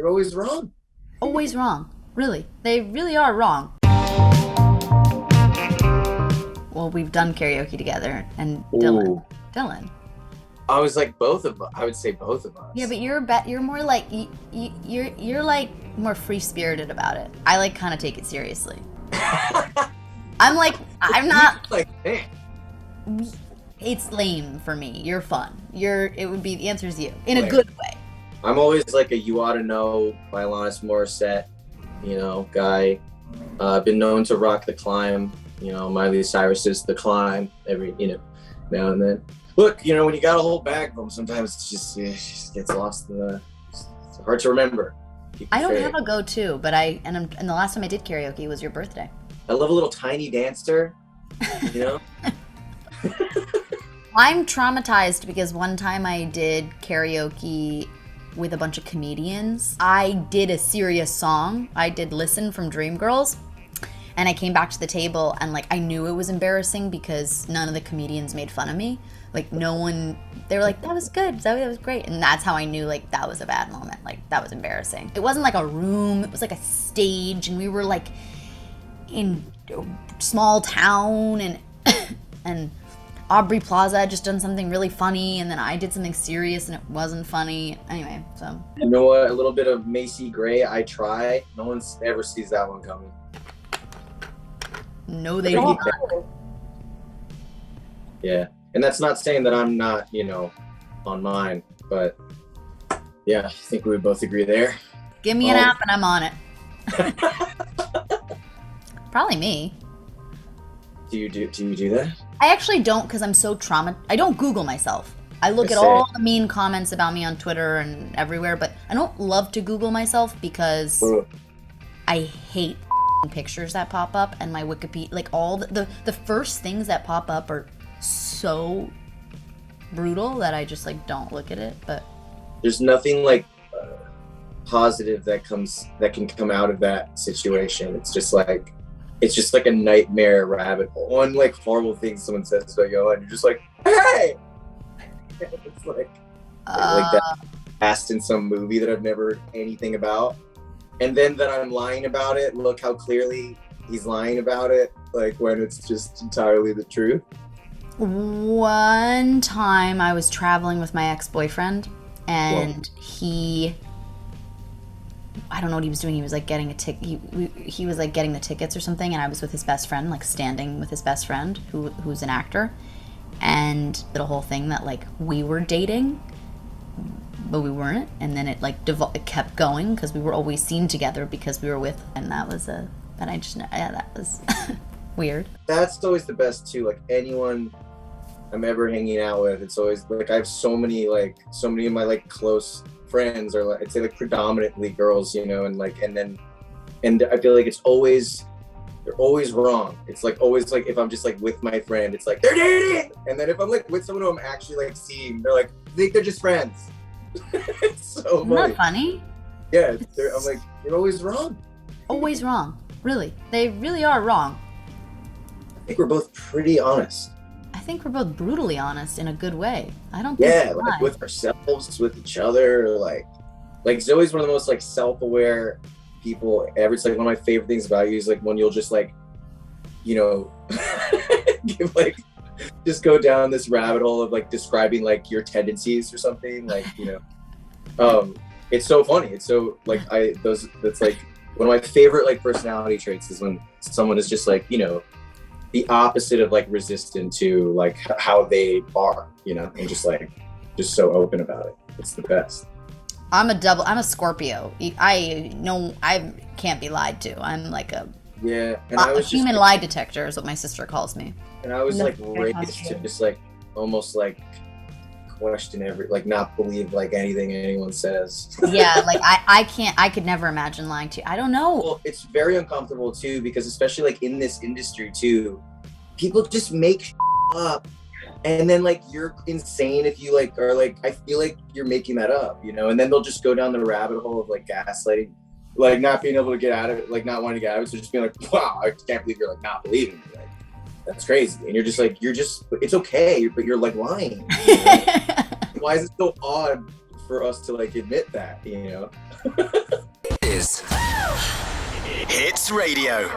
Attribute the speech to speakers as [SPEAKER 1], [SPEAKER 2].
[SPEAKER 1] You're always wrong.
[SPEAKER 2] Always wrong. Really. They really are wrong. Well, we've done karaoke together, and
[SPEAKER 1] Ooh.
[SPEAKER 2] Dylan.
[SPEAKER 1] I was like both of us. I would say both of us.
[SPEAKER 2] Yeah, but you're more like you're like more free spirited about it. I like kind of take it seriously. I'm not
[SPEAKER 1] like, hey.
[SPEAKER 2] It's lame for me. You're fun. The answer is you in a
[SPEAKER 1] Like,
[SPEAKER 2] good way.
[SPEAKER 1] I'm always like a "You Ought to Know" by Alanis Morissette, guy. I've been known to rock the climb. Miley Cyrus's "The Climb" every now and then. Look, when you got a whole bag of them, sometimes it just gets lost in the. It's hard to remember.
[SPEAKER 2] I don't have a go-to, but and the last time I did karaoke was your birthday.
[SPEAKER 1] I love a little tiny dancer.
[SPEAKER 2] I'm traumatized because one time I did karaoke with a bunch of comedians. I did a serious song. I did "Listen" from Dreamgirls. And I came back to the table and I knew it was embarrassing because none of the comedians made fun of me. No one, they were like, that was good, Zoe, that was great. And that's how I knew that was a bad moment. That was embarrassing. It wasn't a room, it was a stage, and we were in a small town, and and Aubrey Plaza had just done something really funny, and then I did something serious and it wasn't funny. Anyway, so.
[SPEAKER 1] You know what? A little bit of Macy Gray, "I Try." No one ever sees that one coming.
[SPEAKER 2] No, they don't.
[SPEAKER 1] Yeah. And that's not saying that I'm not, on mine, but yeah, I think we would both agree there.
[SPEAKER 2] Give me an app and I'm on it. Probably me.
[SPEAKER 1] Do you do that?
[SPEAKER 2] I actually don't, because I'm so traumatized. I don't Google myself. I look at all the mean comments about me on Twitter and everywhere, but I don't love to Google myself because I hate pictures that pop up, and my Wikipedia, all the first things that pop up are so brutal that I just don't look at it. But
[SPEAKER 1] there's nothing positive that can come out of that situation. It's just a nightmare rabbit hole. One horrible thing someone says about you, and you're just like, hey. It's like that cast in some movie that I've never heard anything about, and then that I'm lying about it. Look how clearly he's lying about it, when it's just entirely the truth.
[SPEAKER 2] One time I was traveling with my ex-boyfriend, and I don't know what he was doing. He was getting a ticket. He was getting the tickets or something, and I was with his best friend, standing with his best friend, who's an actor, and the whole thing that we were dating, but we weren't, and then it it kept going because we were always seen together because we were with, and that was that was weird.
[SPEAKER 1] That's always the best too. Anyone I'm ever hanging out with, it's always I have so many of my close friends are I'd say predominantly girls, and I feel it's always, they're always wrong. It's always if I'm just with my friend, it's they're dating, and then if I'm with someone who I'm actually seeing, they're think they're just friends. It's so funny.
[SPEAKER 2] Isn't that funny?
[SPEAKER 1] Yeah, I'm you're always wrong.
[SPEAKER 2] Always wrong. Really, they really are wrong.
[SPEAKER 1] I think we're both pretty honest.
[SPEAKER 2] I think we're both brutally honest in a good way. I don't
[SPEAKER 1] think
[SPEAKER 2] think
[SPEAKER 1] with ourselves, with each other, Zoe's one of the most self-aware people ever. It's one of my favorite things about you is when you'll just give just go down this rabbit hole of describing your tendencies or something, it's so funny. It's so that's one of my favorite personality traits is when someone is just the opposite of
[SPEAKER 2] resistant
[SPEAKER 1] to how they are, and just so open about it. It's the best.
[SPEAKER 2] I'm a Scorpio. I can't be lied to. I'm a human lie detector is what my sister calls me.
[SPEAKER 1] And I was raised to just almost question not believe anything anyone says.
[SPEAKER 2] Yeah, I could never imagine lying to you. I don't know.
[SPEAKER 1] Well, it's very uncomfortable too, because especially in this industry too, people just make up, and then you're insane if you are I feel you're making that up, and then they'll just go down the rabbit hole of gaslighting, not being able to get out of it, not wanting to get out of it, so just being wow, I can't believe you're not believing me. That's crazy. And you're just it's okay, but you're lying. Why is it so odd for us to admit that,
[SPEAKER 3] Hits Radio.